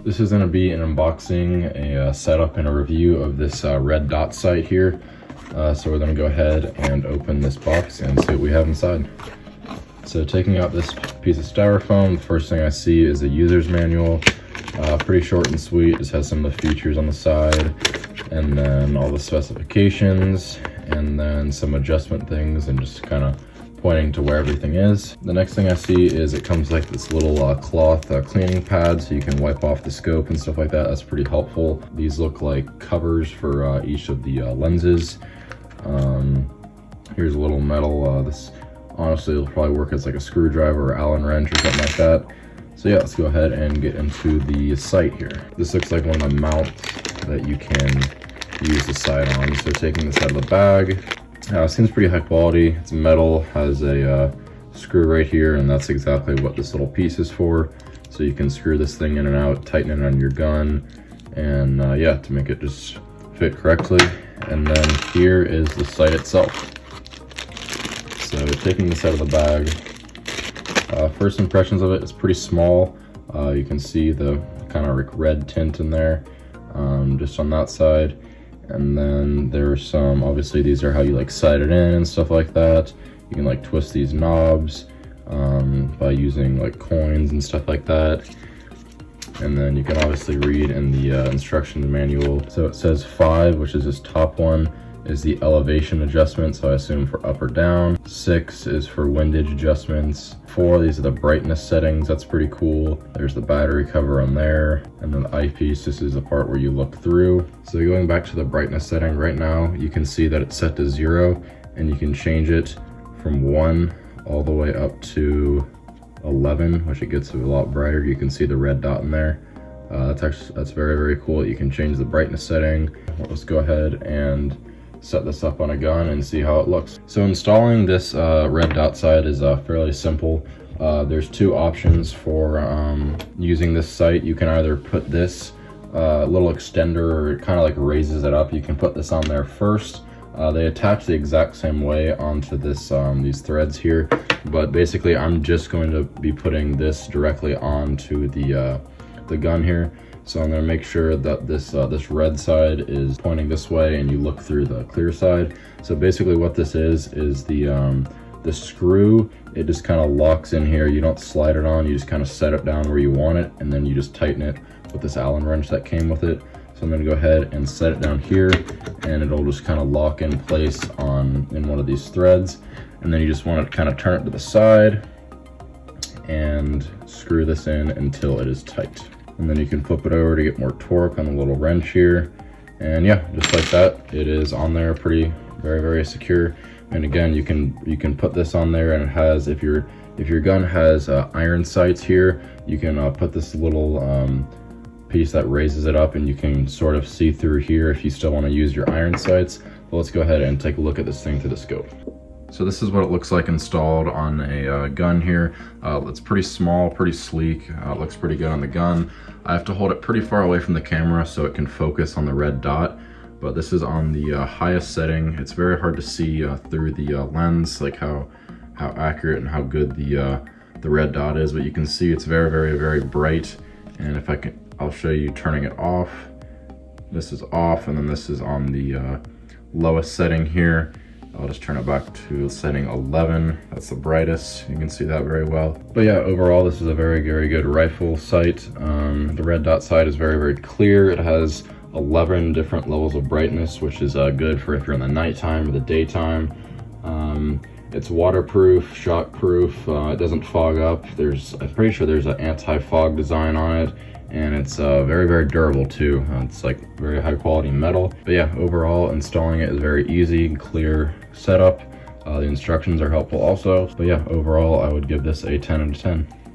This is going to be an unboxing, a setup, and a review of this red dot sight here. So we're going to go ahead and open this box and see what we have inside. So taking out this piece of styrofoam, the first thing I see is a user's manual. Pretty short and sweet, just has some of the features on the side, and then all the specifications, and then some adjustment things, and just kind of pointing to where everything is. The next thing I see is it comes like this little cloth cleaning pad, so you can wipe off the scope and stuff like that. That's pretty helpful. These look like covers for each of the lenses. Here's a little metal. This honestly will probably work as like a screwdriver or Allen wrench or something like that. So yeah, let's go ahead and get into the sight here. This looks like one of the mounts that you can use the sight on. So taking this out of the bag, seems pretty high quality. It's metal, has a screw right here, and that's exactly what this little piece is for. So you can screw this thing in and out, tighten it on your gun, and yeah, to make it just fit correctly. And then here is the sight itself. So taking this out of the bag, first impressions of it, it's pretty small. You can see the kind of like red tint in there, just on that side. And then there's some, obviously these are how you like sight it in and stuff like that. You can like twist these knobs by using like coins and stuff like that. And then you can obviously read in the instruction manual. So it says 5, which is this top one, is the elevation adjustment, so I assume for up or down. 6 is for windage adjustments. 4, these are the brightness settings. That's pretty cool. There's the battery cover on there. And then the eyepiece, this is the part where you look through. So going back to the brightness setting right now, you can see that it's set to 0, and you can change it from 1 all the way up to 11, which it gets a lot brighter. You can see the red dot in there. That's very, very cool. You can change the brightness setting. Let's go ahead and set this up on a gun and see how it looks. So installing this red dot sight is fairly simple. There's 2 options for using this sight. You can either put this little extender, or it kind of like raises it up. You can put this on there first. They attach the exact same way onto this these threads here, but basically I'm just going to be putting this directly onto the gun here. So I'm going to make sure that this red side is pointing this way, and you look through the clear side. So basically what this is the screw. It just kind of locks in here. You don't slide it on, you just kind of set it down where you want it, and then you just tighten it with this Allen wrench that came with it. So I'm going to go ahead and set it down here, and it'll just kind of lock in place in one of these threads. And then you just want to kind of turn it to the side and screw this in until it is tight. And then you can flip it over to get more torque on the little wrench here. And yeah, just like that, it is on there, pretty, very, very secure. And again, you can put this on there, and it has, if your gun has iron sights here, you can put this little piece that raises it up, and you can sort of see through here if you still want to use your iron sights. But let's go ahead and take a look at this thing through the scope. So this is what it looks like installed on a gun here. It's pretty small, pretty sleek. It looks pretty good on the gun. I have to hold it pretty far away from the camera so it can focus on the red dot. But this is on the highest setting. It's very hard to see through the lens, like how accurate and how good the red dot is. But you can see it's very, very, very bright. And if I'll show you turning it off. This is off, and then this is on the lowest setting here. I'll just turn it back to setting 11. That's the brightest. You can see that very well. But yeah, overall, this is a very, very good rifle sight. The red dot sight is very, very clear. It has 11 different levels of brightness, which is good for if you're in the nighttime or the daytime. It's waterproof, shockproof. It doesn't fog up. I'm pretty sure there's an anti-fog design on it. And it's very, very durable too. It's like very high quality metal. But yeah, overall installing it is very easy, clear setup. The instructions are helpful also. But yeah, overall I would give this a 10 out of 10.